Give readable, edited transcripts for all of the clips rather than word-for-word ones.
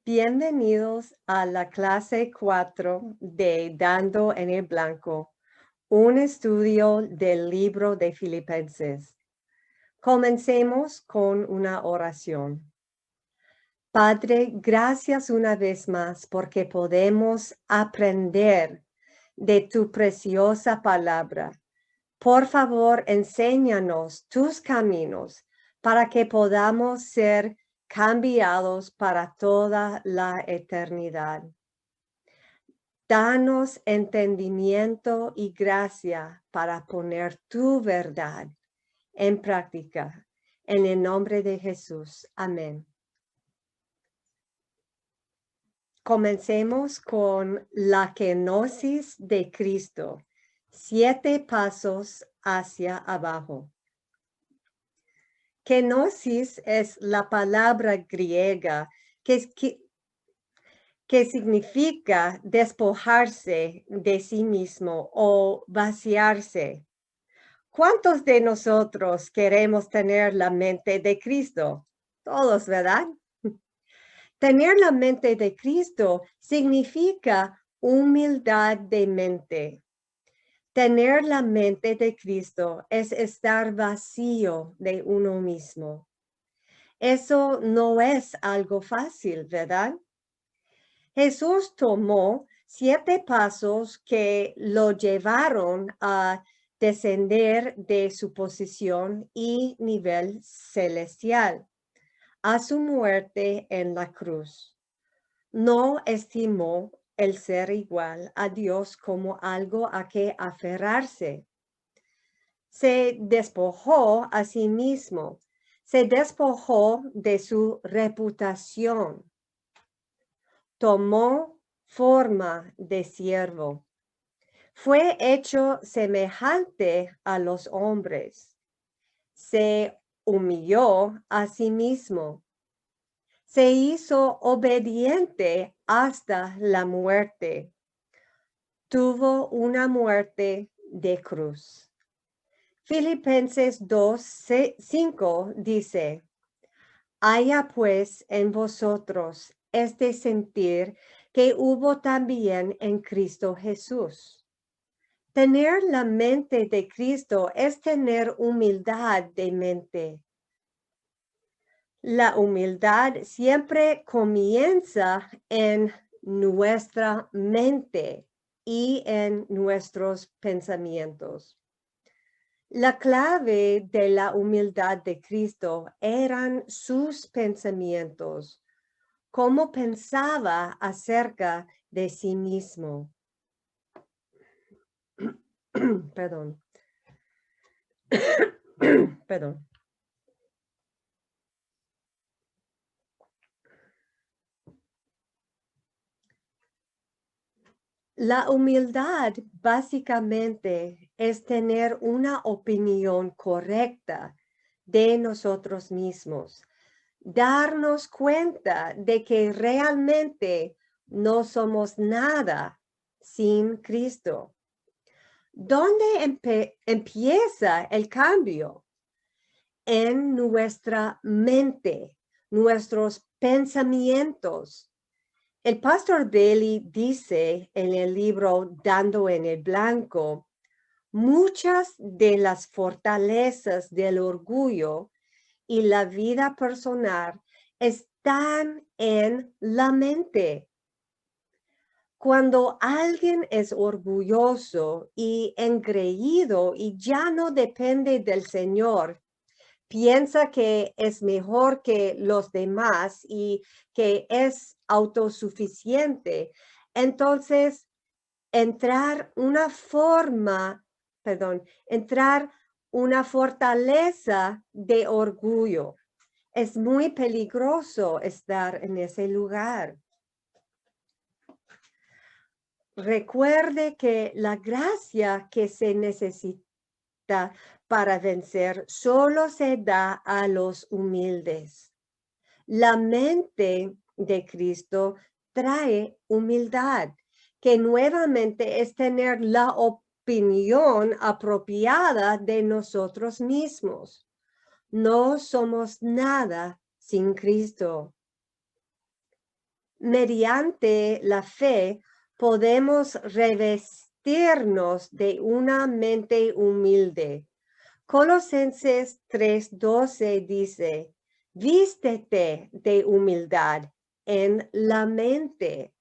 Bienvenidos a la clase 4 de Dando en el Blanco, un estudio del libro de Filipenses. Comencemos con una oración. Padre, gracias una vez más porque podemos aprender de tu preciosa palabra. Por favor, enséñanos tus caminos para que podamos ser cambiados para toda la eternidad. Danos entendimiento y gracia para poner tu verdad en práctica. En el nombre de Jesús. Amén. Comencemos con la kenosis de Cristo. 7 pasos hacia abajo. Kenosis es la palabra griega que significa despojarse de sí mismo o vaciarse. ¿Cuántos de nosotros queremos tener la mente de Cristo? Todos, ¿verdad? Tener la mente de Cristo significa humildad de mente. Tener la mente de Cristo es estar vacío de uno mismo. Eso no es algo fácil, ¿verdad? Jesús tomó 7 pasos que lo llevaron a descender de su posición y nivel celestial a su muerte en la cruz. No estimó el ser igual a Dios como algo a que aferrarse. Se despojó a sí mismo, se despojó de su reputación. Tomó forma de siervo. Fue hecho semejante a los hombres. Se humilló a sí mismo. Se hizo obediente hasta la muerte. Tuvo una muerte de cruz. Filipenses 2:5 dice: haya pues en vosotros este sentir que hubo también en Cristo Jesús. Tener la mente de Cristo es tener humildad de mente. La humildad siempre comienza en nuestra mente y en nuestros pensamientos. La clave de la humildad de Cristo eran sus pensamientos, cómo pensaba acerca de sí mismo. Perdón. Perdón. La humildad básicamente es tener una opinión correcta de nosotros mismos, darnos cuenta de que realmente no somos nada sin Cristo. ¿Dónde empieza el cambio? En nuestra mente, nuestros pensamientos. El pastor Bailey dice en el libro Dando en el Blanco, muchas de las fortalezas del orgullo y la vida personal están en la mente. Cuando alguien es orgulloso y engreído y ya no depende del Señor, piensa que es mejor que los demás y que es autosuficiente, entonces entrar una fortaleza de orgullo. Es muy peligroso estar en ese lugar. Recuerde que la gracia que se necesita para vencer solo se da a los humildes. La mente de Cristo trae humildad, que nuevamente es tener la opinión apropiada de nosotros mismos. No somos nada sin Cristo. Mediante la fe podemos revestirnos de una mente humilde. Colosenses 3:12 dice, vístete de humildad en la mente.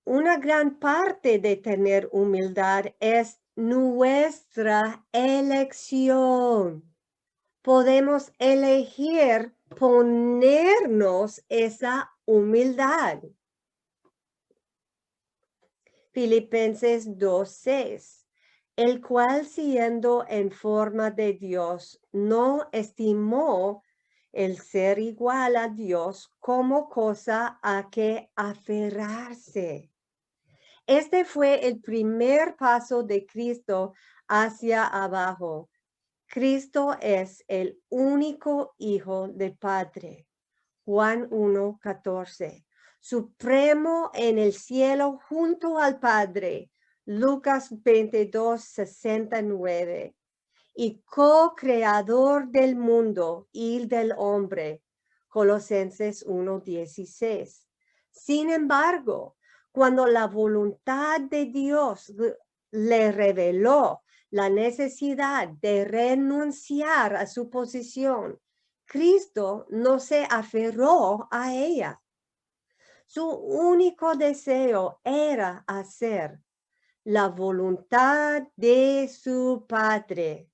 Una gran parte de tener humildad es nuestra elección. Podemos elegir ponernos esa humildad. Filipenses 2:6, el cual siendo en forma de Dios, no estimó el ser igual a Dios como cosa a que aferrarse. Este fue el primer paso de Cristo hacia abajo. Cristo es el único Hijo del Padre. Juan 1:14. Supremo en el cielo junto al Padre. Lucas 22:69. Y co-creador del mundo y del hombre. Colosenses 1:16. Sin embargo, cuando la voluntad de Dios le reveló la necesidad de renunciar a su posición, Cristo no se aferró a ella. Su único deseo era hacer la voluntad de su Padre.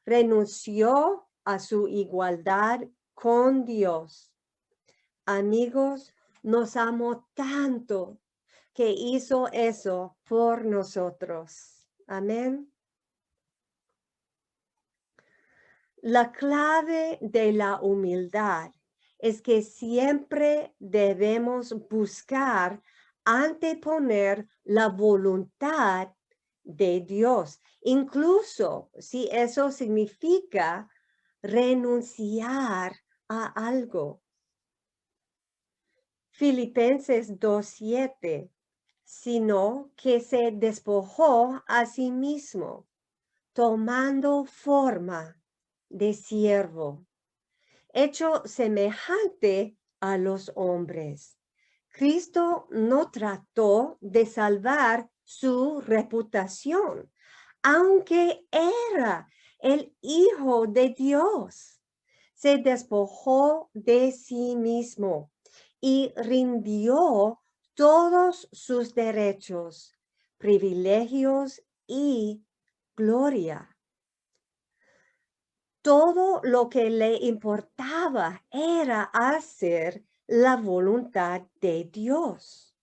Renunció a su igualdad con Dios. Amigos, nos amó tanto que hizo eso por nosotros. Amén. La clave de la humildad es que siempre debemos buscar anteponer la voluntad de Dios, incluso si eso significa renunciar a algo. Filipenses 2:7, sino que se despojó a sí mismo, tomando forma de siervo, hecho semejante a los hombres. Cristo no trató de salvar su reputación, aunque era el Hijo de Dios. Se despojó de sí mismo y rindió todos sus derechos, privilegios y gloria. Todo lo que le importaba era hacer la voluntad de Dios.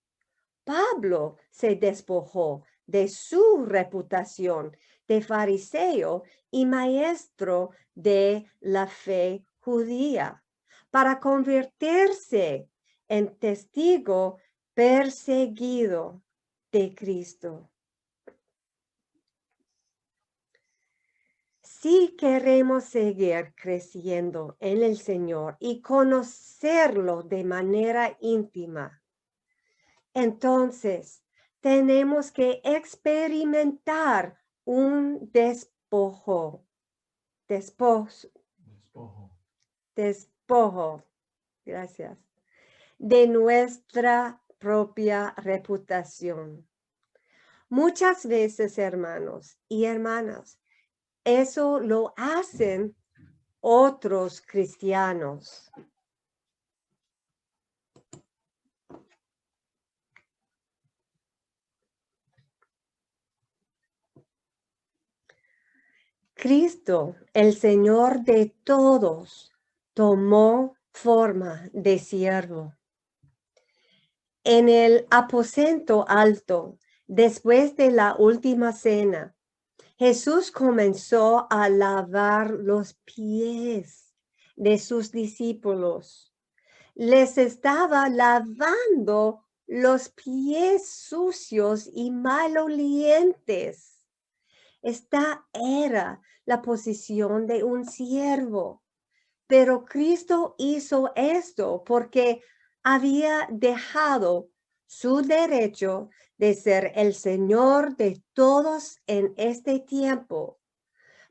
Pablo se despojó de su reputación de fariseo y maestro de la fe judía para convertirse en testigo perseguido de Cristo. Si queremos seguir creciendo en el Señor y conocerlo de manera íntima, entonces tenemos que experimentar un despojo, gracias, de nuestra propia reputación. Muchas veces, hermanos y hermanas, eso lo hacen otros cristianos. Cristo, el Señor de todos, tomó forma de siervo. En el aposento alto, después de la última cena, Jesús comenzó a lavar los pies de sus discípulos. Les estaba lavando los pies sucios y malolientes. Esta era la posición de un siervo. Pero Cristo hizo esto porque había dejado su derecho de ser el Señor de todos en este tiempo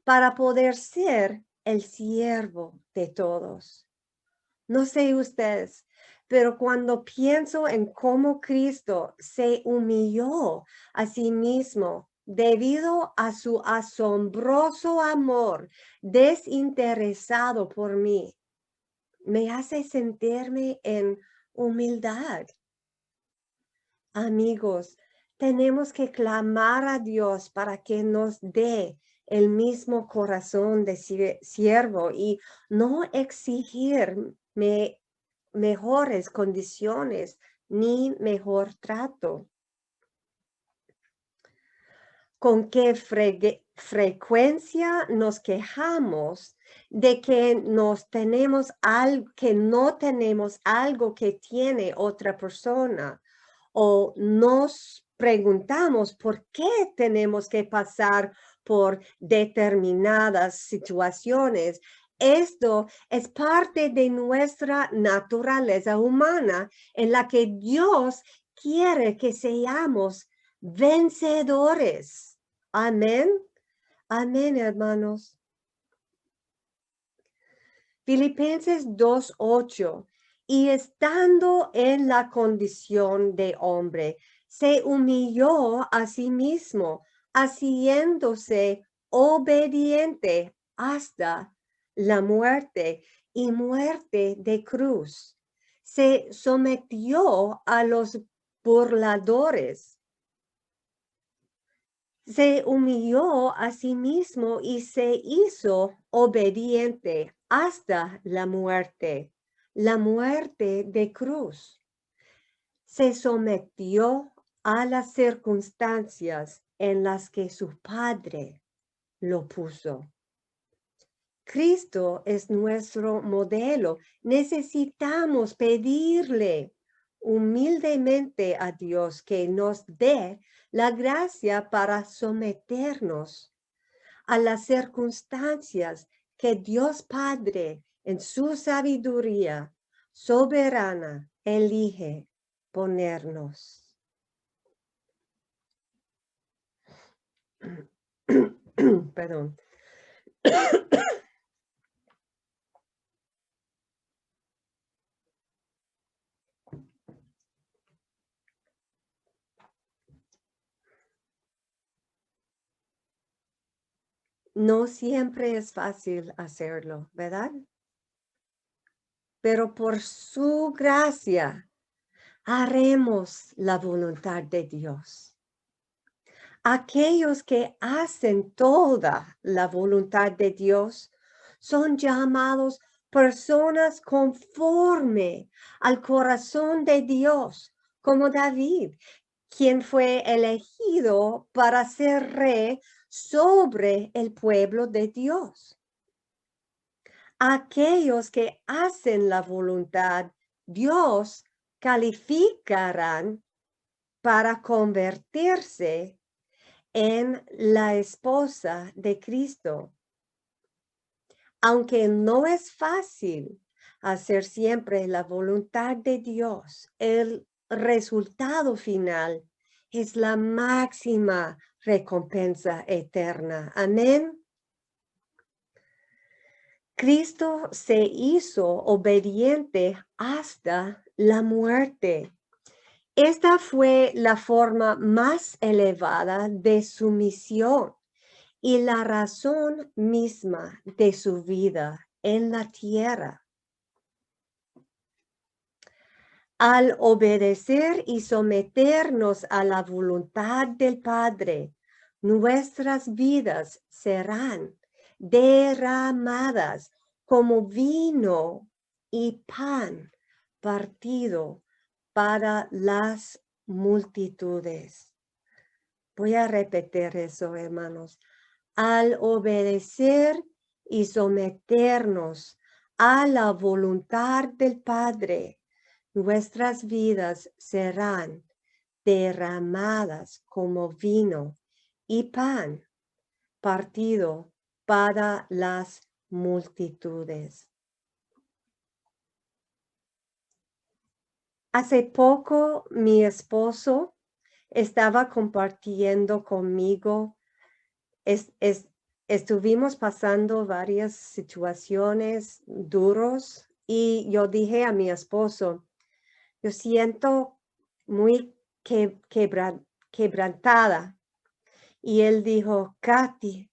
para poder ser el siervo de todos. No sé ustedes, Pero cuando pienso en cómo Cristo se humilló a sí mismo debido a su asombroso amor desinteresado por mí, me hace sentirme en humildad. Amigos, tenemos que clamar a Dios para que nos dé el mismo corazón de siervo y no exigir mejores condiciones ni mejor trato. ¿Con qué frecuencia nos quejamos de que que no tenemos algo que tiene otra persona? O nos preguntamos por qué tenemos que pasar por determinadas situaciones. Esto es parte de nuestra naturaleza humana en la que Dios quiere que seamos vencedores. Amén. Amén, hermanos. Filipenses 2:8. Y estando en la condición de hombre, se humilló a sí mismo, haciéndose obediente hasta la muerte y muerte de cruz. Se sometió a los burladores. Se humilló a sí mismo y se hizo obediente hasta la muerte de cruz. Se sometió a las circunstancias en las que su Padre lo puso. Cristo es nuestro modelo. Necesitamos pedirle humildemente a Dios que nos dé la gracia para someternos a las circunstancias que Dios Padre en su sabiduría soberana elige ponernos. Perdón. No siempre es fácil hacerlo, ¿verdad? Pero por su gracia haremos la voluntad de Dios. Aquellos que hacen toda la voluntad de Dios son llamados personas conforme al corazón de Dios, como David, quien fue elegido para ser rey sobre el pueblo de Dios. Aquellos que hacen la voluntad, Dios calificarán para convertirse en la esposa de Cristo. Aunque no es fácil hacer siempre la voluntad de Dios, el resultado final es la máxima recompensa eterna. Amén. Cristo se hizo obediente hasta la muerte. Esta fue la forma más elevada de su misión y la razón misma de su vida en la tierra. Al obedecer y someternos a la voluntad del Padre, nuestras vidas serán derramadas como vino y pan partido para las multitudes. Voy a repetir eso, hermanos. Al obedecer y someternos a la voluntad del Padre, nuestras vidas serán derramadas como vino y pan partido para las multitudes. Hace poco mi esposo estaba compartiendo conmigo, estuvimos pasando varias situaciones duras y yo dije a mi esposo, yo siento muy quebrantada. Y él dijo, Katy,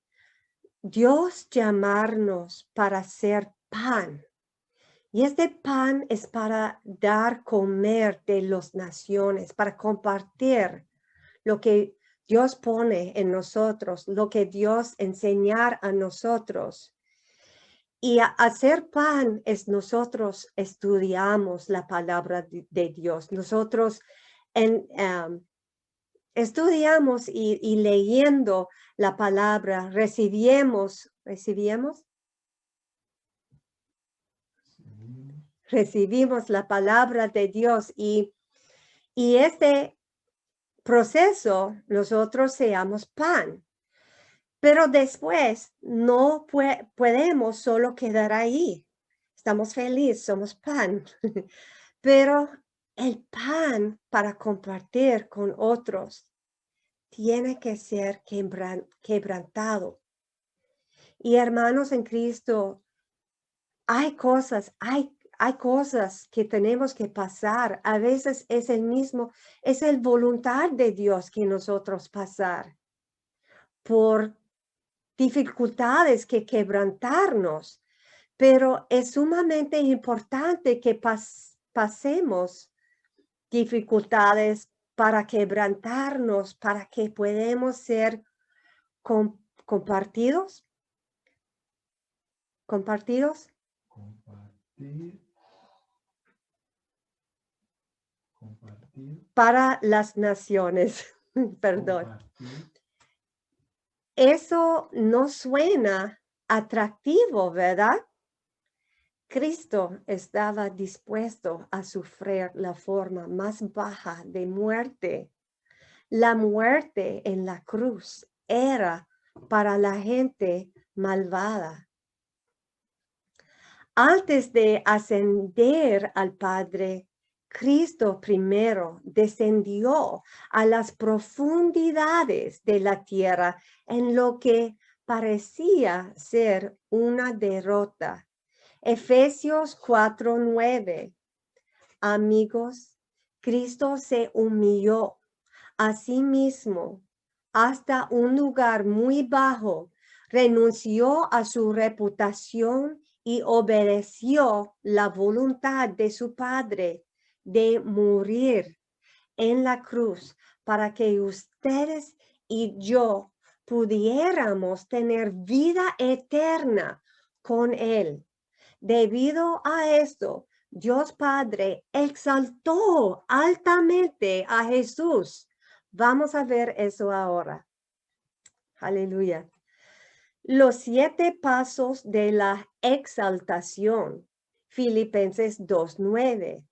Dios llamarnos para ser pan. Y este pan es para dar comer de las naciones, para compartir lo que Dios pone en nosotros, lo que Dios enseñar a nosotros. Y hacer pan es nosotros estudiamos la palabra de Dios. Nosotros estudiamos y leyendo la palabra, recibimos la palabra de Dios y este proceso nosotros seamos pan. Pero después no podemos solo quedar ahí. Estamos felices, somos pan. Pero el pan para compartir con otros tiene que ser quebrantado. Y hermanos en Cristo, hay cosas que tenemos que pasar. A veces es el voluntad de Dios que nosotros pasar por dificultades que quebrantarnos, pero es sumamente importante que pasemos dificultades para quebrantarnos, para que podamos ser compartidos. Compartir. Para las naciones. Perdón. Compartir. Eso no suena atractivo, ¿verdad? Cristo estaba dispuesto a sufrir la forma más baja de muerte. La muerte en la cruz era para la gente malvada. Antes de ascender al Padre, Cristo primero descendió a las profundidades de la tierra en lo que parecía ser una derrota. Efesios 4:9. Amigos, Cristo se humilló a sí mismo hasta un lugar muy bajo, renunció a su reputación y obedeció la voluntad de su Padre de morir en la cruz para que ustedes y yo pudiéramos tener vida eterna con Él. Debido a esto, Dios Padre exaltó altamente a Jesús. Vamos a ver eso ahora. Aleluya. Los 7 pasos de la exaltación. Filipenses 2:9.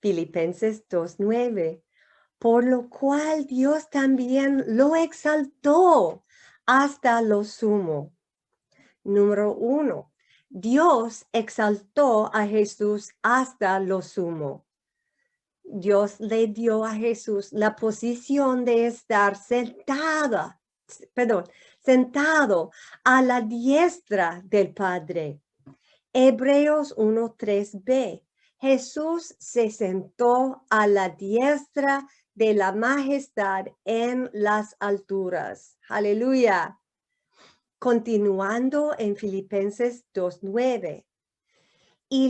Filipenses 2:9. Por lo cual Dios también lo exaltó hasta lo sumo. Número 1. Dios exaltó a Jesús hasta lo sumo. Dios le dio a Jesús la posición de estar sentado a la diestra del Padre. Hebreos 1:3b. Jesús se sentó a la diestra de la majestad en las alturas. Aleluya. Continuando en Filipenses 2:9. Y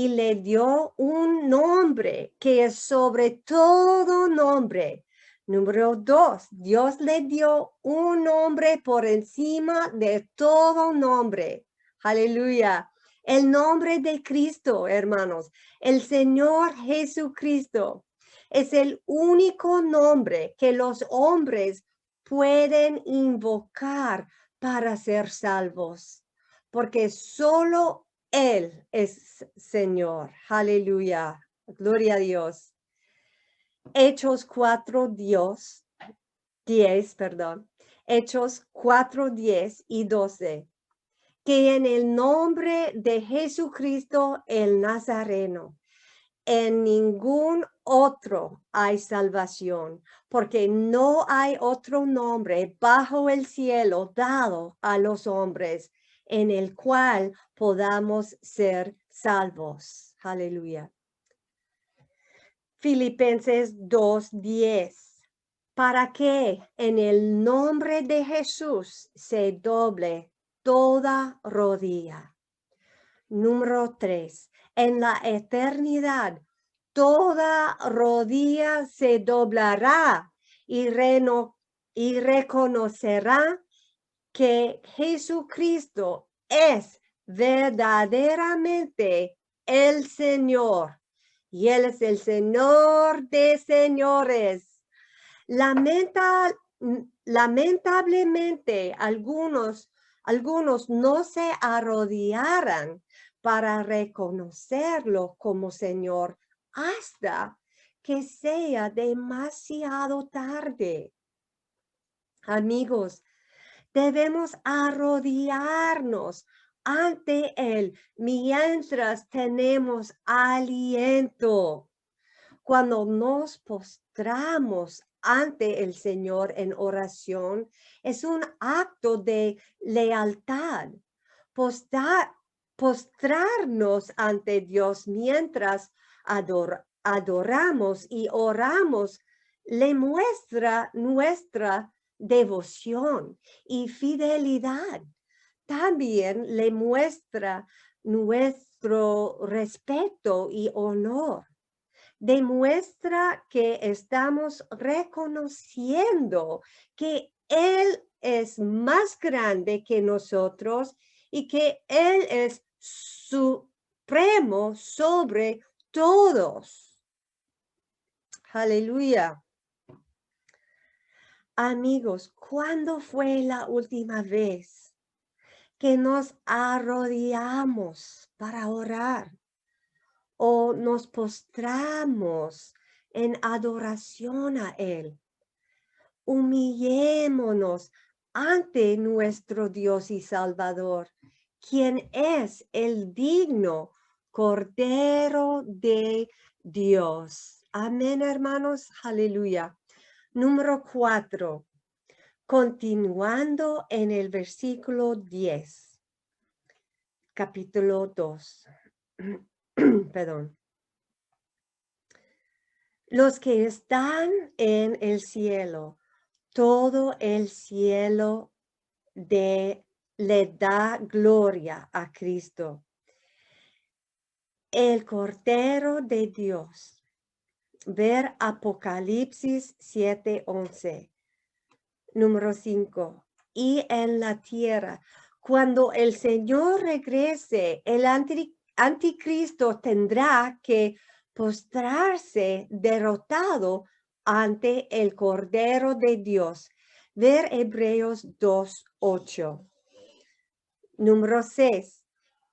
le dio un nombre que es sobre todo nombre. Número 2, Dios le dio un nombre por encima de todo nombre. Aleluya. El nombre de Cristo, hermanos, el Señor Jesucristo es el único nombre que los hombres pueden invocar para ser salvos, porque solo Él es Señor. Aleluya. Gloria a Dios. Hechos 4:10, Hechos 4:10 y 12. Que en el nombre de Jesucristo el Nazareno, en ningún otro hay salvación, porque no hay otro nombre bajo el cielo dado a los hombres en el cual podamos ser salvos. Aleluya. Filipenses 2:10. Para que en el nombre de Jesús se doble toda rodilla. Número 3. En la eternidad, toda rodilla se doblará y reconocerá que Jesucristo es verdaderamente el Señor. Y Él es el Señor de señores. Lamentablemente, algunos no se arrodillaran para reconocerlo como Señor hasta que sea demasiado tarde. Amigos, debemos arrodillarnos ante Él mientras tenemos aliento. Cuando nos postramos ante el Señor en oración, es un acto de lealtad. Postrarnos ante Dios mientras adoramos y oramos le muestra nuestra devoción y fidelidad. También le muestra nuestro respeto y honor. Demuestra que estamos reconociendo que Él es más grande que nosotros y que Él es supremo sobre todos. Aleluya. Amigos, ¿cuándo fue la última vez que nos arrodillamos para orar o nos postramos en adoración a Él? Humillémonos ante nuestro Dios y Salvador, quien es el digno Cordero de Dios. Amén, hermanos. Aleluya. Número 4. Continuando en el versículo 10. Capítulo 2. Perdón. Los que están en el cielo, todo el cielo le da gloria a Cristo, el Cordero de Dios. Ver Apocalipsis 7:11. Número 5. Y en la tierra, cuando el Señor regrese, el anticristo tendrá que postrarse derrotado ante el Cordero de Dios. Ver Hebreos 2:8. Número 6.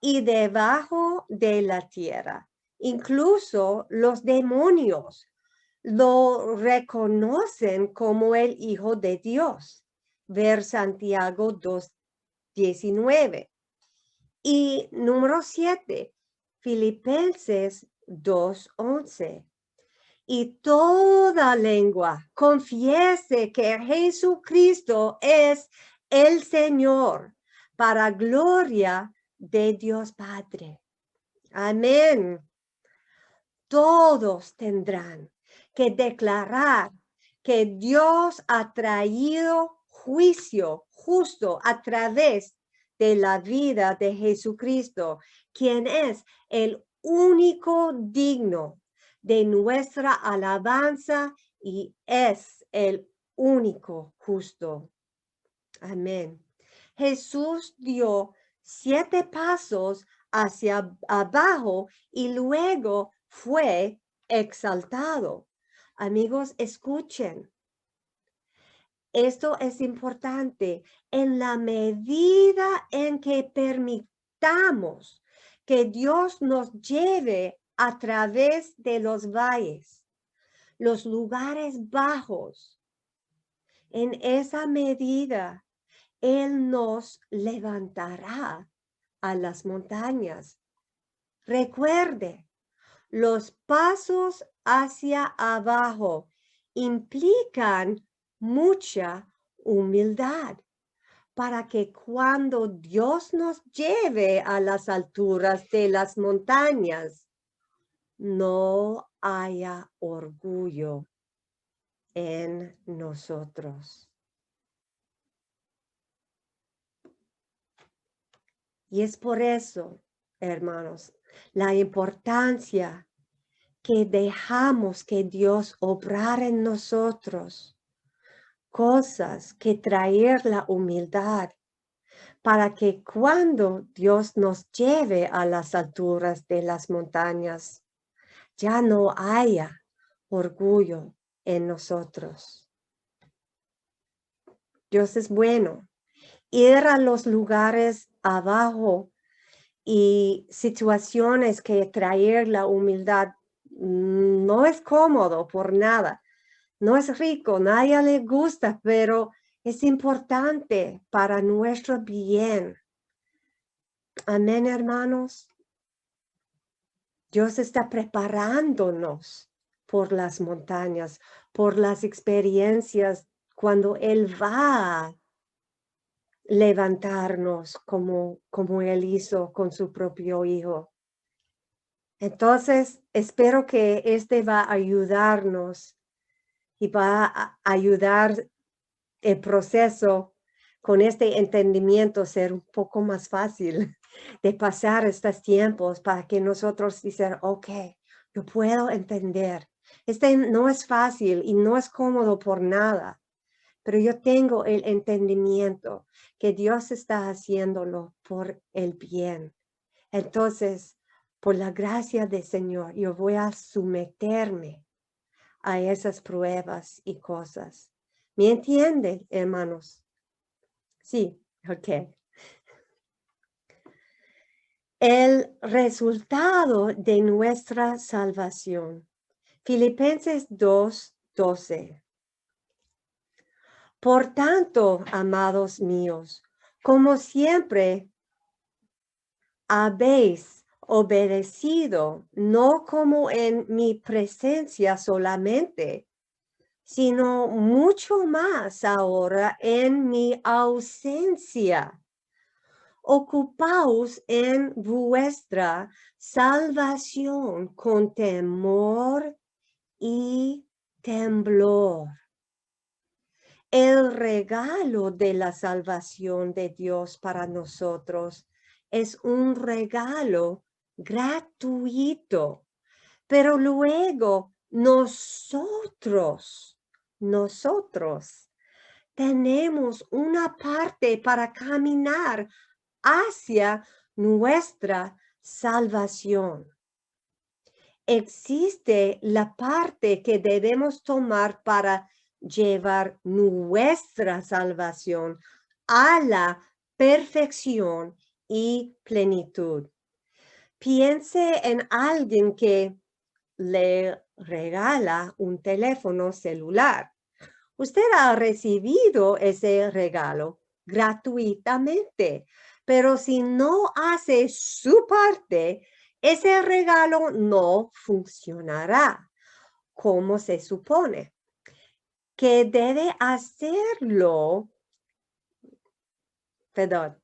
Y debajo de la tierra, incluso los demonios lo reconocen como el Hijo de Dios. Ver Santiago 2:19. Y número 7, Filipenses 2:11. Y toda lengua confiese que Jesucristo es el Señor, para gloria de Dios Padre. Amén. Todos tendrán que declarar que Dios ha traído juicio justo a través de la vida de Jesucristo, quien es el único digno de nuestra alabanza y es el único justo. Amén. Jesús dio 7 pasos hacia abajo y luego fue exaltado. Amigos, escuchen. Esto es importante. En la medida en que permitamos que Dios nos lleve a través de los valles, los lugares bajos, en esa medida, Él nos levantará a las montañas. Recuerde, Los pasos hacia abajo implican mucha humildad para que cuando Dios nos lleve a las alturas de las montañas, no haya orgullo en nosotros. Y es por eso, hermanos, la importancia que dejamos que Dios obrara en nosotros cosas que traer la humildad para que cuando Dios nos lleve a las alturas de las montañas, ya no haya orgullo en nosotros. Dios es bueno. Ir a los lugares abajo y situaciones que traer la humildad no es cómodo por nada. No es rico, nadie le gusta, pero es importante para nuestro bien. Amén, hermanos. Dios está preparándonos por las montañas, por las experiencias, cuando Él va a levantarnos como Él hizo con su propio Hijo. Entonces, espero que este va a ayudarnos y va a ayudar el proceso con este entendimiento ser un poco más fácil de pasar estos tiempos para que nosotros decir, ok, yo puedo entender. Este no es fácil y no es cómodo por nada, pero yo tengo el entendimiento que Dios está haciéndolo por el bien. Entonces, por la gracia del Señor, yo voy a someterme a esas pruebas y cosas. ¿Me entienden, hermanos? Sí, ok. El resultado de nuestra salvación. Filipenses 2:12. Por tanto, amados míos, como siempre habéis obedecido, no como en mi presencia solamente, sino mucho más ahora en mi ausencia. Ocupaos en vuestra salvación con temor y temblor. El regalo de la salvación de Dios para nosotros es un regalo gratuito, pero luego nosotros tenemos una parte para caminar hacia nuestra salvación. Existe la parte que debemos tomar para llevar nuestra salvación a la perfección y plenitud. Piense en alguien que le regala un teléfono celular. Usted ha recibido ese regalo gratuitamente, pero si no hace su parte, ese regalo no funcionará como se supone. Que debe hacerlo, perdón,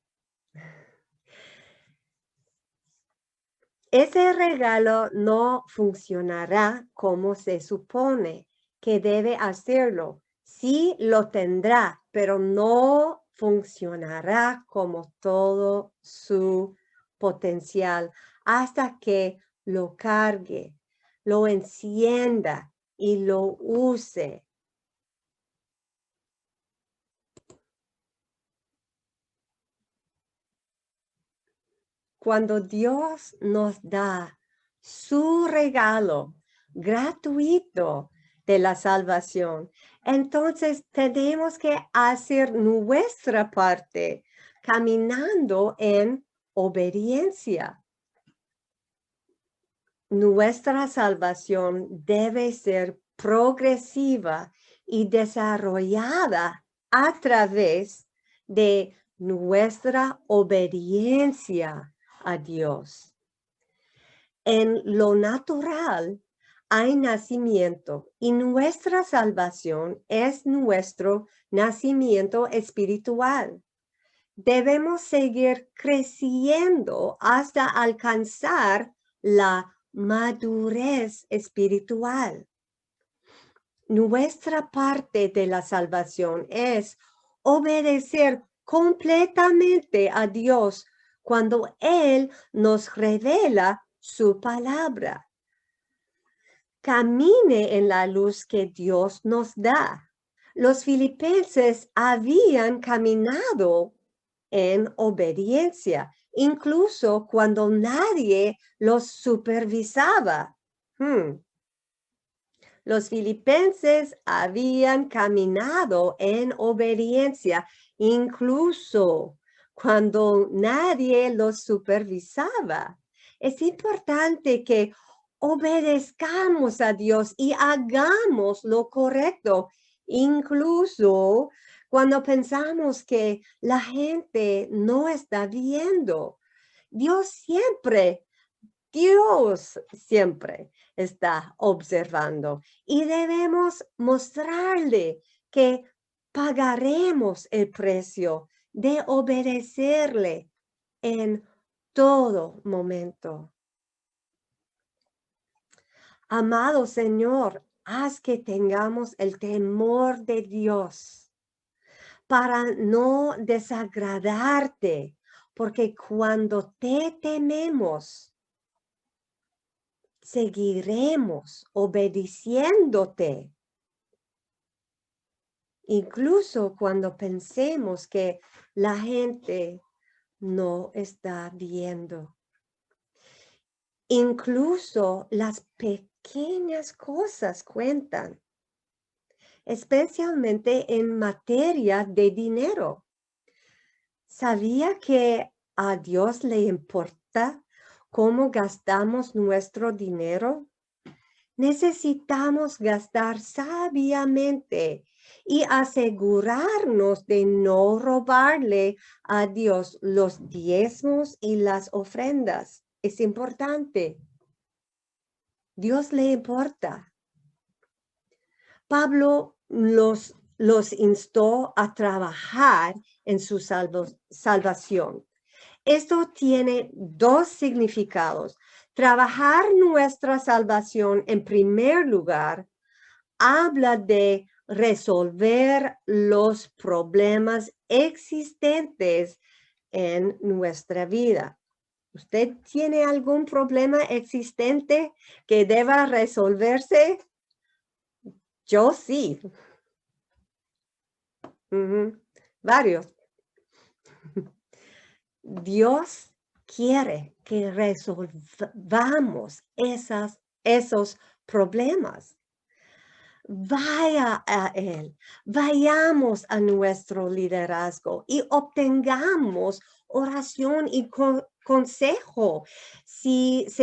ese regalo no funcionará como se supone que debe hacerlo. Sí lo tendrá, pero no funcionará como todo su potencial hasta que lo cargue, lo encienda y lo use. Cuando Dios nos da su regalo gratuito de la salvación, entonces tenemos que hacer nuestra parte caminando en obediencia. Nuestra salvación debe ser progresiva y desarrollada a través de nuestra obediencia a Dios. En lo natural hay nacimiento y nuestra salvación es nuestro nacimiento espiritual. Debemos seguir creciendo hasta alcanzar la madurez espiritual. Nuestra parte de la salvación es obedecer completamente a Dios cuando Él nos revela su palabra. Camine en la luz que Dios nos da. Los filipenses habían caminado en obediencia, incluso cuando nadie los supervisaba. Los filipenses habían caminado en obediencia, incluso cuando nadie los supervisaba. Es importante que obedezcamos a Dios y hagamos lo correcto, incluso cuando pensamos que la gente no está viendo. Dios siempre está observando y debemos mostrarle que pagaremos el precio de obedecerle en todo momento. Amado Señor, haz que tengamos el temor de Dios para no desagradarte, porque cuando te tememos, seguiremos obedeciéndote. Incluso cuando pensemos que la gente no está viendo. Incluso las pequeñas cosas cuentan, especialmente en materia de dinero. ¿Sabía que a Dios le importa cómo gastamos nuestro dinero? Necesitamos gastar sabiamente y asegurarnos de no robarle a Dios los diezmos y las ofrendas. Es importante. Dios le importa. Pablo los instó a trabajar en su salvación. Esto tiene dos significados. Trabajar nuestra salvación en primer lugar habla de resolver los problemas existentes en nuestra vida. ¿Usted tiene algún problema existente que deba resolverse? Yo sí. Varios. Dios quiere que resolvamos esos problemas. Vaya a Él, vayamos a nuestro liderazgo y obtengamos oración y consejo si es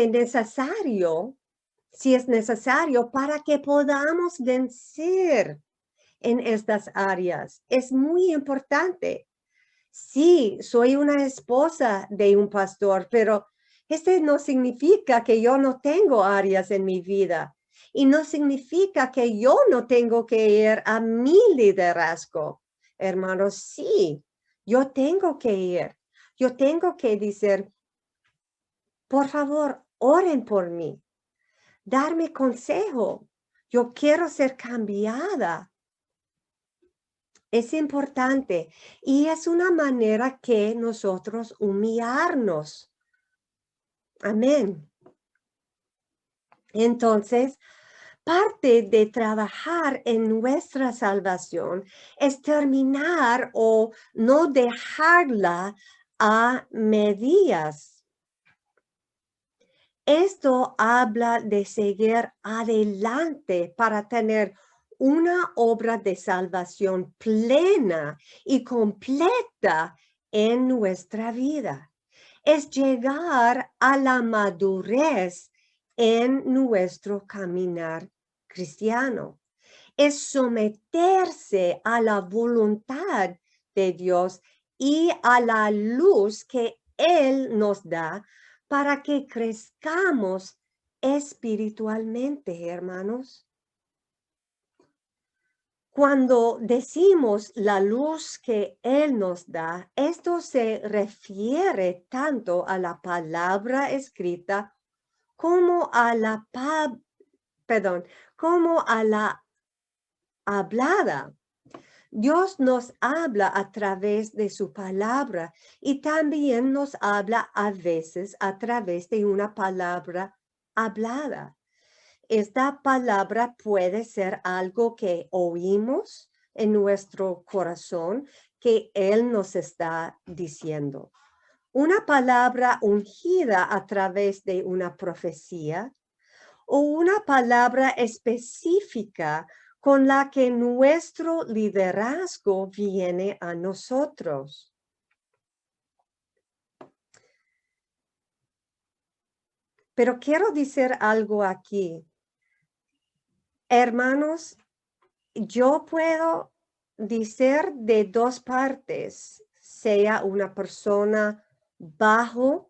necesario para que podamos vencer en estas áreas. Es muy importante. Sí, soy una esposa de un pastor, pero este no significa que yo no tengo áreas en mi vida y no significa que yo no tengo que ir a mi liderazgo. Hermanos, sí, yo tengo que ir. Yo tengo que decir, por favor, oren por mí. Darme consejo. Yo quiero ser cambiada. Es importante y es una manera que nosotros humillarnos. Amén. Entonces, parte de trabajar en nuestra salvación es terminar o no dejarla a medias. Esto habla de seguir adelante para tener una obra de salvación plena y completa en nuestra vida. Es llegar a la madurez en nuestro caminar cristiano. Es someterse a la voluntad de Dios y a la luz que Él nos da para que crezcamos espiritualmente, hermanos. Cuando decimos la luz que Él nos da, esto se refiere tanto a la palabra escrita como a la, como a la hablada. Dios nos habla a través de su palabra y también nos habla a veces a través de una palabra hablada. Esta palabra puede ser algo que oímos en nuestro corazón que Él nos está diciendo. Una palabra ungida a través de una profecía o una palabra específica con la que nuestro liderazgo viene a nosotros. Pero quiero decir algo aquí. Hermanos, yo puedo decir de dos partes, sea una persona bajo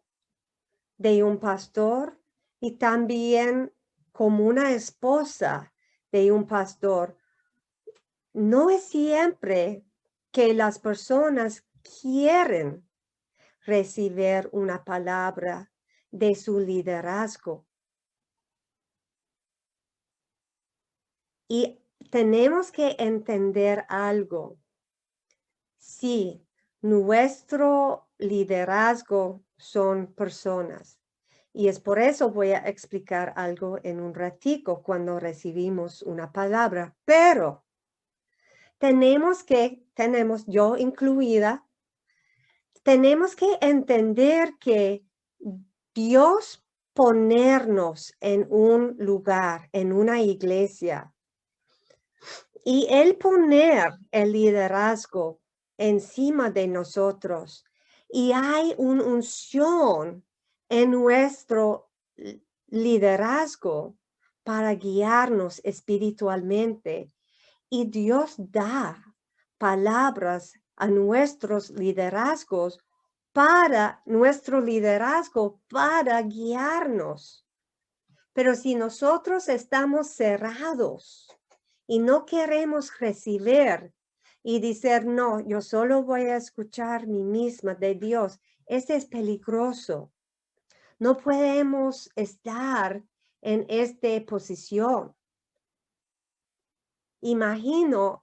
de un pastor y también como una esposa de un pastor. No es siempre que las personas quieren recibir una palabra de su liderazgo. Y tenemos que entender algo. Sí, nuestro liderazgo son personas. Y es por eso voy a explicar algo en un ratico cuando recibimos una palabra. Pero tenemos yo incluida, tenemos que entender que Dios ponernos en un lugar, en una iglesia, y Él poner el liderazgo encima de nosotros, y hay una unción en nuestro liderazgo para guiarnos espiritualmente. Y Dios da palabras a nuestros liderazgos para nuestro liderazgo, para guiarnos. Pero si nosotros estamos cerrados y no queremos recibir y decir, no, yo solo voy a escuchar mí misma de Dios, ese es peligroso. No podemos estar en esta posición. Imagina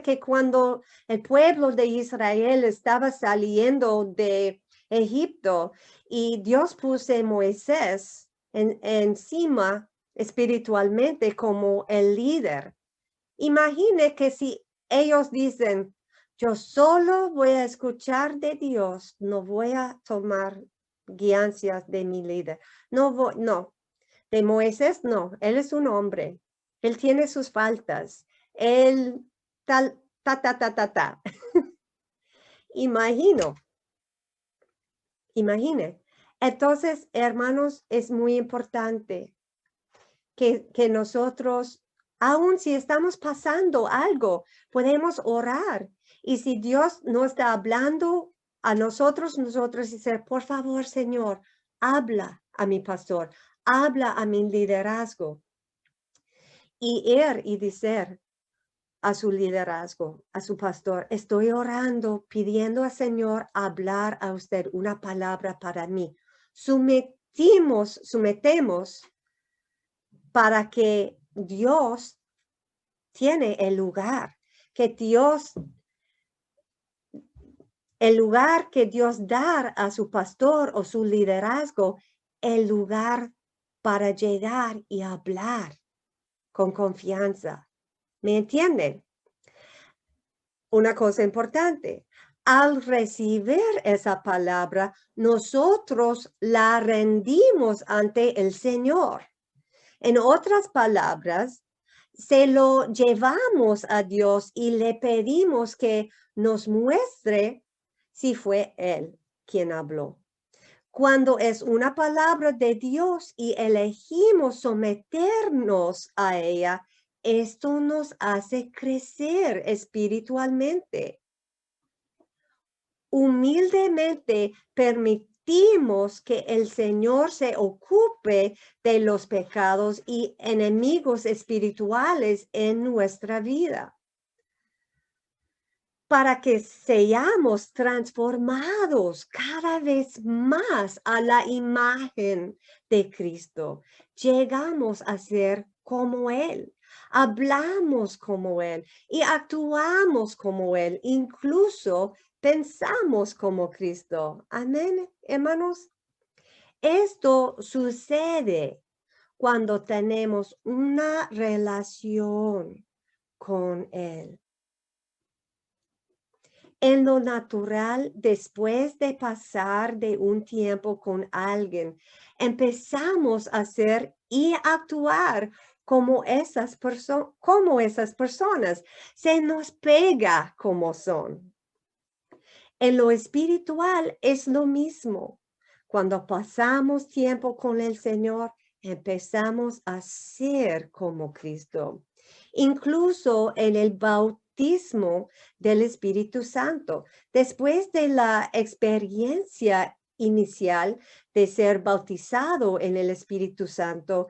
que cuando el pueblo de Israel estaba saliendo de Egipto y Dios puso a Moisés encima espiritualmente como el líder. Imagine que si ellos dicen, yo solo voy a escuchar de Dios, no voy a tomar guianzas de mi líder. No, de Moisés no, él es un hombre. Él tiene sus faltas. Él tal, ta. Imagine. Entonces, hermanos, es muy importante que nosotros, aun si estamos pasando algo, podemos orar. Y si Dios no está hablando a nosotros decir, por favor, Señor, habla a mi pastor, habla a mi liderazgo. Y ir y decir a su liderazgo, a su pastor, estoy orando, pidiendo al Señor hablar a usted una palabra para mí. Sometemos para que Dios tiene el lugar, el lugar que Dios da a su pastor o su liderazgo, el lugar para llegar y hablar con confianza. ¿Me entienden? Una cosa importante, al recibir esa palabra, nosotros la rendimos ante el Señor. En otras palabras, se lo llevamos a Dios y le pedimos que nos muestre si fue Él quien habló. Cuando es una palabra de Dios y elegimos someternos a ella, esto nos hace crecer espiritualmente. Humildemente permitimos que el Señor se ocupe de los pecados y enemigos espirituales en nuestra vida, para que seamos transformados cada vez más a la imagen de Cristo. Llegamos a ser como Él, hablamos como Él y actuamos como Él, incluso pensamos como Cristo. Amén, hermanos. Esto sucede cuando tenemos una relación con Él. En lo natural, después de pasar de un tiempo con alguien, empezamos a ser y actuar como esas personas. Se nos pega como son. En lo espiritual es lo mismo. Cuando pasamos tiempo con el Señor, empezamos a ser como Cristo. Incluso en el bautismo del Espíritu Santo, después de la experiencia inicial de ser bautizado en el Espíritu Santo,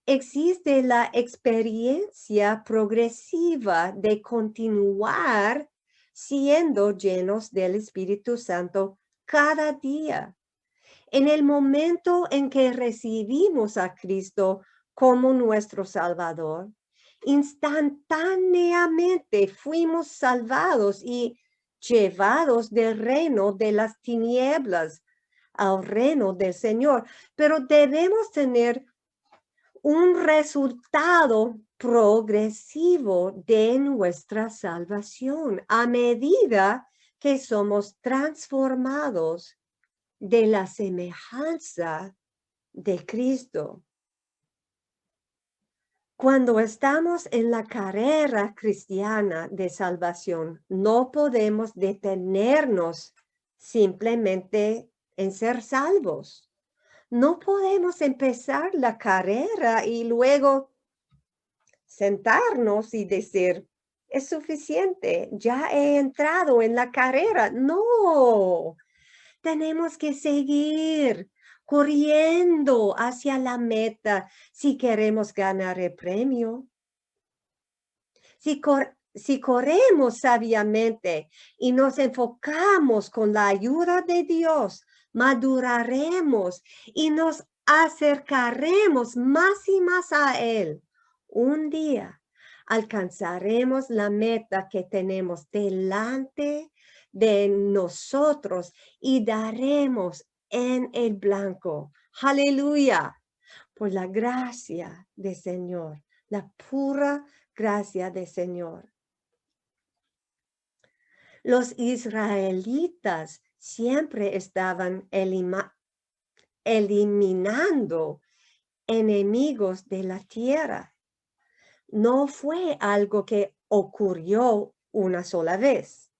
existe la experiencia progresiva de continuar siendo llenos del Espíritu Santo cada día. En el momento en que recibimos a Cristo como nuestro Salvador, instantáneamente fuimos salvados y llevados del reino de las tinieblas al reino del Señor. Pero debemos tener un resultado progresivo de nuestra salvación a medida que somos transformados de la semejanza de Cristo. Cuando estamos en la carrera cristiana de salvación, no podemos detenernos simplemente en ser salvos. No podemos empezar la carrera y luego sentarnos y decir, es suficiente, ya he entrado en la carrera. No, tenemos que seguir corriendo hacia la meta si queremos ganar el premio. Si corremos sabiamente y nos enfocamos con la ayuda de Dios, maduraremos y nos acercaremos más y más a Él. Un día alcanzaremos la meta que tenemos delante de nosotros y daremos en el blanco. Aleluya. Por la gracia del Señor, la pura gracia del Señor. Los israelitas siempre estaban eliminando enemigos de la tierra. No fue algo que ocurrió una sola vez.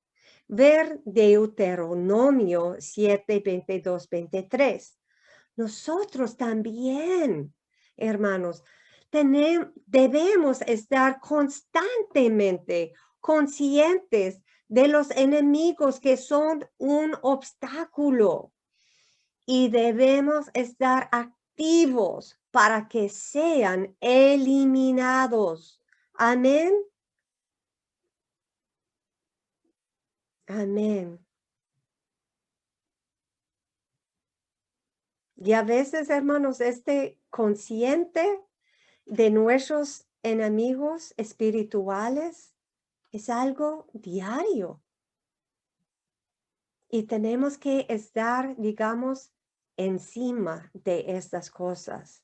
Ver Deuteronomio 7, 22, 23. Nosotros también, hermanos, debemos estar constantemente conscientes de los enemigos que son un obstáculo y debemos estar activos para que sean eliminados. Amén. Amén. Y a veces, hermanos, consciente de nuestros enemigos espirituales es algo diario. Y tenemos que estar, digamos, encima de estas cosas,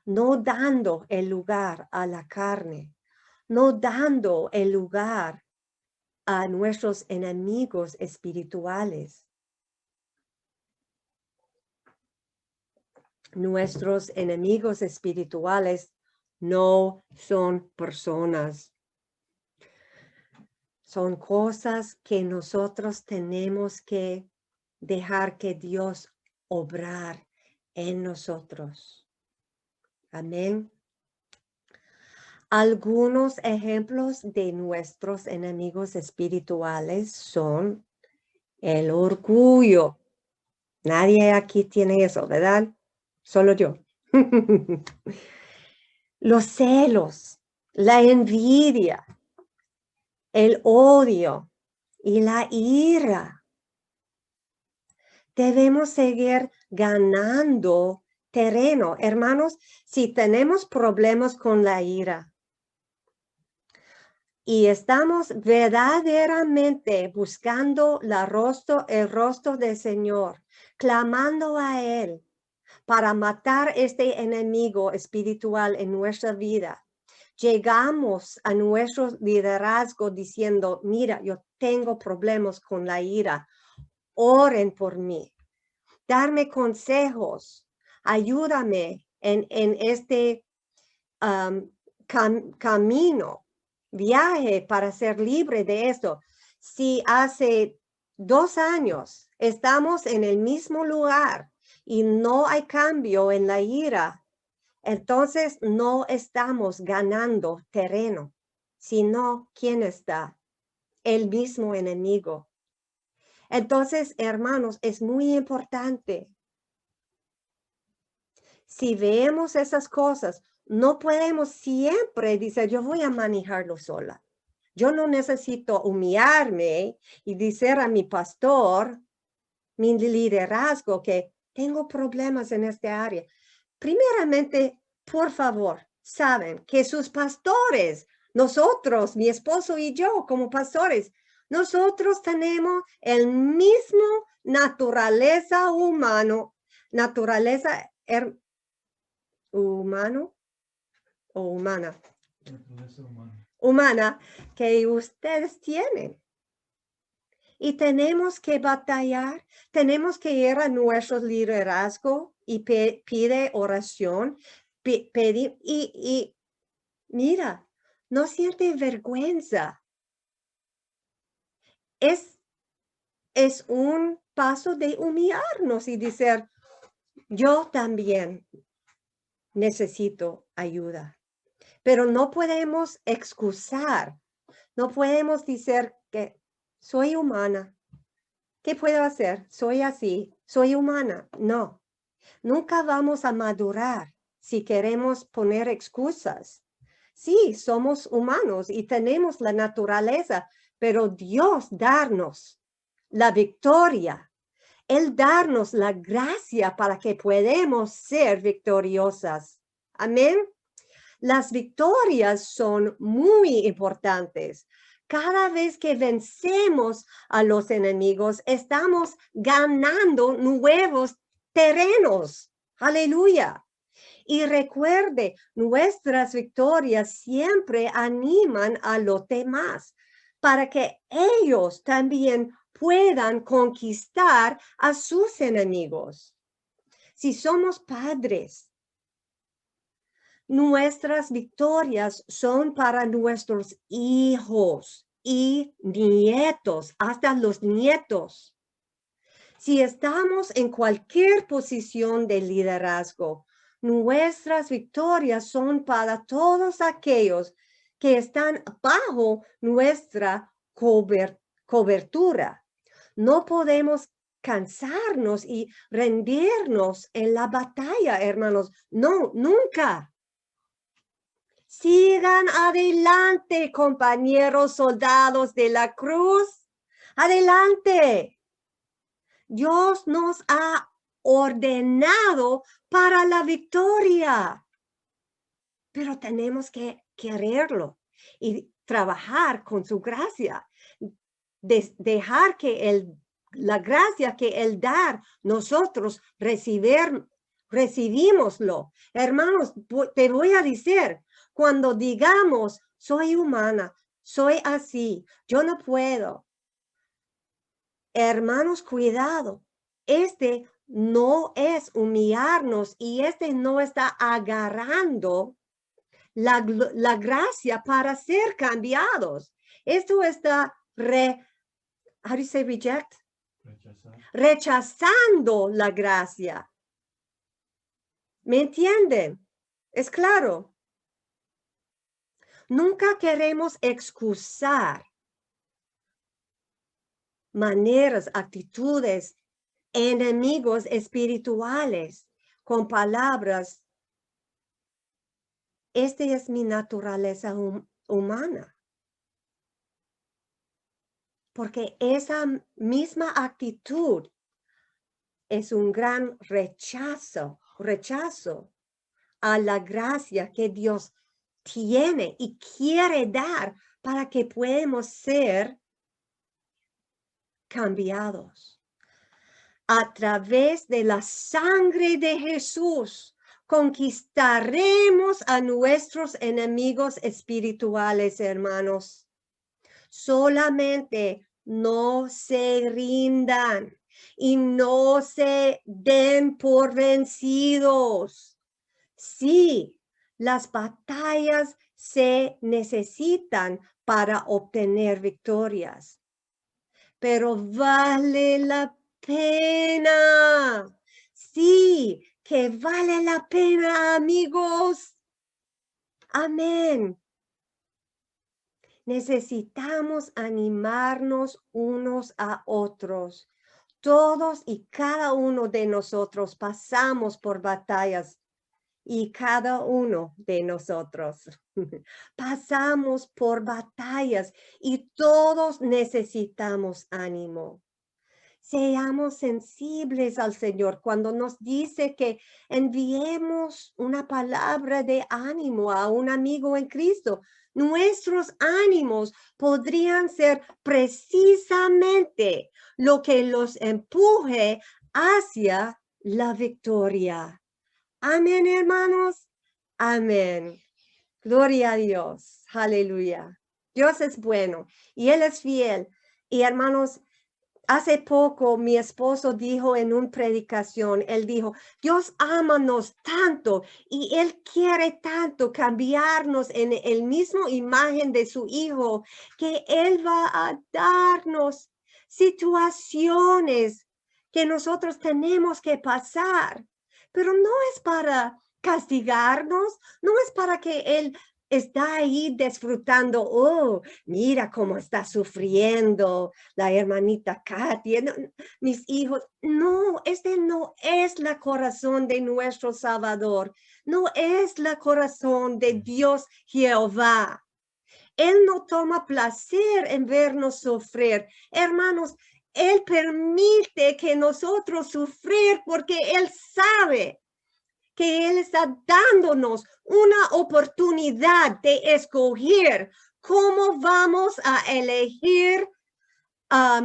no dando el lugar a la carne, no dando el lugar a nuestros enemigos espirituales. Nuestros enemigos espirituales no son personas. Son cosas que nosotros tenemos que dejar que Dios obrar en nosotros. Amén. Algunos ejemplos de nuestros enemigos espirituales son el orgullo. Nadie aquí tiene eso, ¿verdad? Solo yo. Los celos, la envidia, el odio y la ira. Debemos seguir ganando terreno. Hermanos, si tenemos problemas con la ira y estamos verdaderamente buscando el rostro del Señor, clamando a Él para matar este enemigo espiritual en nuestra vida, llegamos a nuestro liderazgo diciendo, mira, yo tengo problemas con la ira, oren por mí, darme consejos, ayúdame en este camino, viaje para ser libre de esto. Si hace 2 años estamos en el mismo lugar y no hay cambio en la ira, entonces no estamos ganando terreno, sino ¿quién está? El mismo enemigo. Entonces, hermanos, es muy importante. Si vemos esas cosas, no podemos siempre decir, yo voy a manejarlo sola. Yo no necesito humillarme y decir a mi pastor, mi liderazgo, que tengo problemas en esta área. Primeramente, por favor, saben que sus pastores, nosotros, mi esposo y yo como pastores, nosotros tenemos el mismo naturaleza naturaleza humano o humana, humana que ustedes tienen. Y tenemos que batallar, tenemos que ir a nuestro liderazgo y pide oración, pedir, y mira, no siente vergüenza. Es un paso de humillarnos y decir, yo también necesito ayuda. Pero no podemos excusar, no podemos decir que soy humana. ¿Qué puedo hacer? Soy así, soy humana. No, nunca vamos a madurar si queremos poner excusas. Sí, somos humanos y tenemos la naturaleza, pero Dios darnos la victoria, Él darnos la gracia para que podamos ser victoriosas. Amén. Las victorias son muy importantes. Cada vez que vencemos a los enemigos, estamos ganando nuevos terrenos. Aleluya. Y recuerde, nuestras victorias siempre animan a los demás para que ellos también puedan conquistar a sus enemigos. Si somos padres, nuestras victorias son para nuestros hijos y nietos, hasta los nietos. Si estamos en cualquier posición de liderazgo, nuestras victorias son para todos aquellos que están bajo nuestra cobertura. No podemos cansarnos y rendirnos en la batalla, hermanos. No, nunca. Sigan adelante, compañeros soldados de la cruz. Adelante. Dios nos ha ordenado para la victoria, pero tenemos que quererlo y trabajar con su gracia. Dejar que la gracia que Él da, nosotros recibimoslo. Hermanos, te voy a decir, cuando digamos, soy humana, soy así, yo no puedo. Hermanos, cuidado. Este no es humillarnos y este no está agarrando la gracia para ser cambiados. Esto está how do you say reject? Rechazando la gracia. ¿Me entienden? ¿Es claro? Nunca queremos excusar maneras, actitudes enemigos espirituales con palabras. Esta es mi naturaleza humana. Porque esa misma actitud es un gran rechazo a la gracia que Dios tiene y quiere dar para que podamos ser cambiados. A través de la sangre de Jesús, conquistaremos a nuestros enemigos espirituales, hermanos. Solamente no se rindan y no se den por vencidos. Sí, las batallas se necesitan para obtener victorias, pero vale la pena. Sí, que vale la pena, amigos. Amén. Necesitamos animarnos unos a otros. Todos y cada uno de nosotros pasamos por batallas y cada uno de nosotros pasamos por batallas y todos necesitamos ánimo. Seamos sensibles al Señor cuando nos dice que enviemos una palabra de ánimo a un amigo en Cristo. Nuestros ánimos podrían ser precisamente lo que los empuje hacia la victoria. Amén, hermanos. Amén. Gloria a Dios. Aleluya. Dios es bueno y Él es fiel. Y hermanos, hace poco mi esposo dijo en una predicación, él dijo, Dios ámanos tanto y Él quiere tanto cambiarnos en el mismo imagen de su Hijo, que Él va a darnos situaciones que nosotros tenemos que pasar, pero no es para castigarnos, no es para que Él está ahí disfrutando, oh, mira cómo está sufriendo la hermanita Katy, no, mis hijos. No, este no es el corazón de nuestro Salvador. No es el corazón de Dios Jehová. Él no toma placer en vernos sufrir. Hermanos, Él permite que nosotros sufrir porque Él sabe que Él está dándonos una oportunidad de escoger cómo vamos a elegir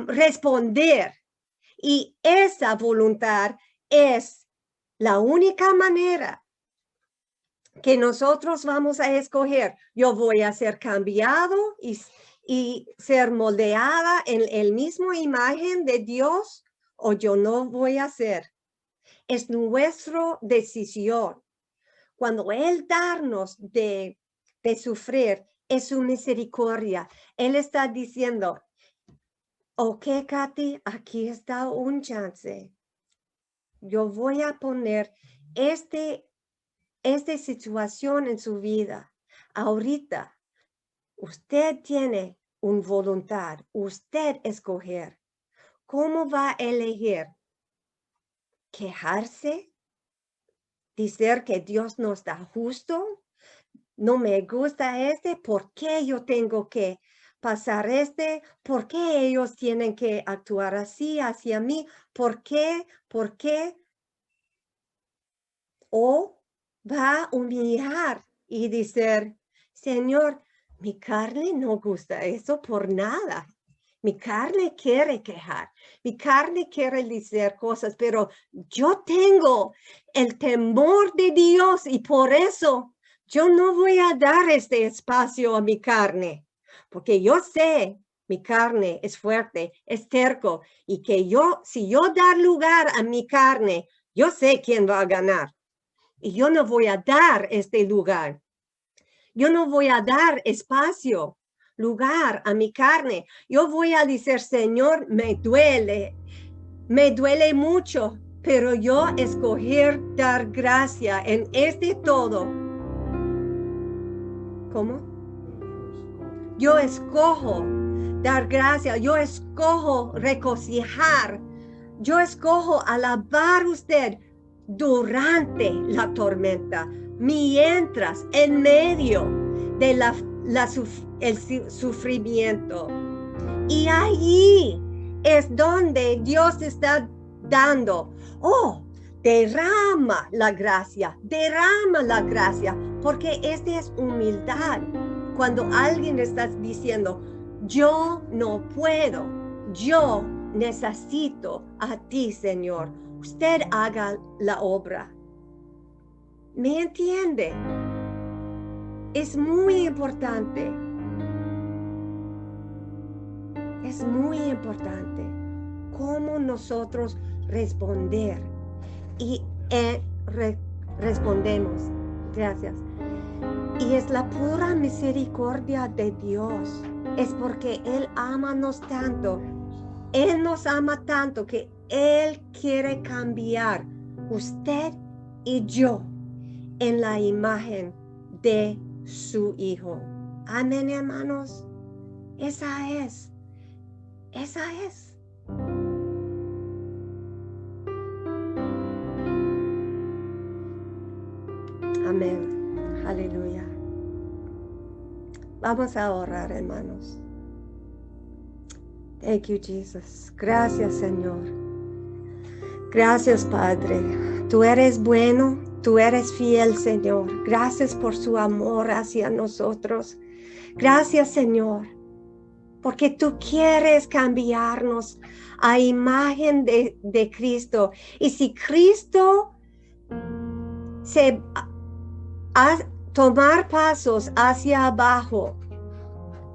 responder. Y esa voluntad es la única manera que nosotros vamos a escoger. Yo voy a ser cambiado y ser moldeada en el mismo imagen de Dios, o yo no voy a ser. Es nuestra decisión. Cuando Él darnos de sufrir, es su misericordia. Él está diciendo, ok, Katy, aquí está un chance. Yo voy a poner esta situación en su vida. Ahorita, usted tiene una voluntad. Usted escoger. ¿Cómo va a elegir? ¿Quejarse? ¿Decir que Dios no está justo? ¿No me gusta ¿Por qué yo tengo que pasar ¿Por qué ellos tienen que actuar así hacia mí? ¿Por qué? ¿Por qué? O va a humillar y decir, Señor, mi carne no gusta eso por nada. Mi carne quiere quejar, mi carne quiere decir cosas, pero yo tengo el temor de Dios y por eso yo no voy a dar este espacio a mi carne, porque yo sé mi carne es fuerte, es terco, y que si yo dar lugar a mi carne, yo sé quién va a ganar. Y yo no voy a dar este lugar. Yo no voy a dar espacio, lugar a mi carne. Yo voy a decir, Señor, me duele mucho, pero yo escoger dar gracia en todo. ¿Cómo? Yo escojo dar gracia, yo escojo regocijar Yo escojo alabar a usted durante la tormenta, mientras, en medio de el sufrimiento. Y ahí es donde Dios está dando, derrama la gracia, porque esta es humildad. Cuando alguien está diciendo, yo no puedo, yo necesito a ti, Señor, usted haga la obra. ¿Me entiende? Es muy importante. Es muy importante cómo nosotros responder y respondemos. Gracias. Y es la pura misericordia de Dios. Es porque Él nos tanto. Él nos ama tanto que Él quiere cambiar usted y yo en la imagen de su Hijo. Amén, hermanos. Esa es. Amén. Aleluya. Vamos a orar, hermanos. Thank you, Jesus. Gracias, Señor. Gracias, Padre. Tú eres bueno, tú eres fiel, Señor. Gracias por su amor hacia nosotros. Gracias, Señor, porque tú quieres cambiarnos a imagen de Cristo. Y si Cristo tomar pasos hacia abajo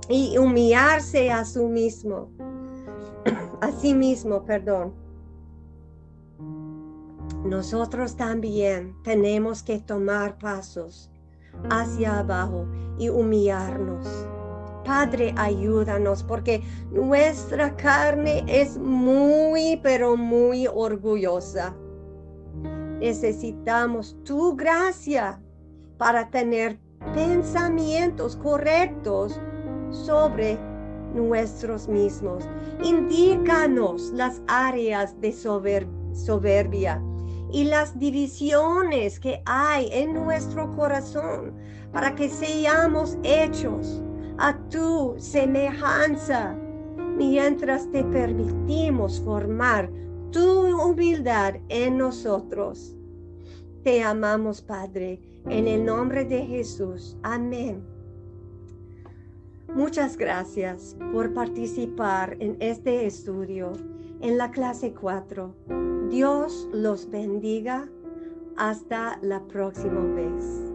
y humillarse a sí mismo, nosotros también tenemos que tomar pasos hacia abajo y humillarnos. Padre, ayúdanos, porque nuestra carne es muy, pero muy orgullosa. Necesitamos tu gracia para tener pensamientos correctos sobre nosotros mismos. Indícanos las áreas de soberbia y las divisiones que hay en nuestro corazón para que seamos hechos a tu semejanza mientras te permitimos formar tu humildad en nosotros. Te amamos, Padre, en el nombre de Jesús. Amén. Muchas gracias por participar en este estudio en la clase 4. Dios los bendiga. Hasta la próxima vez.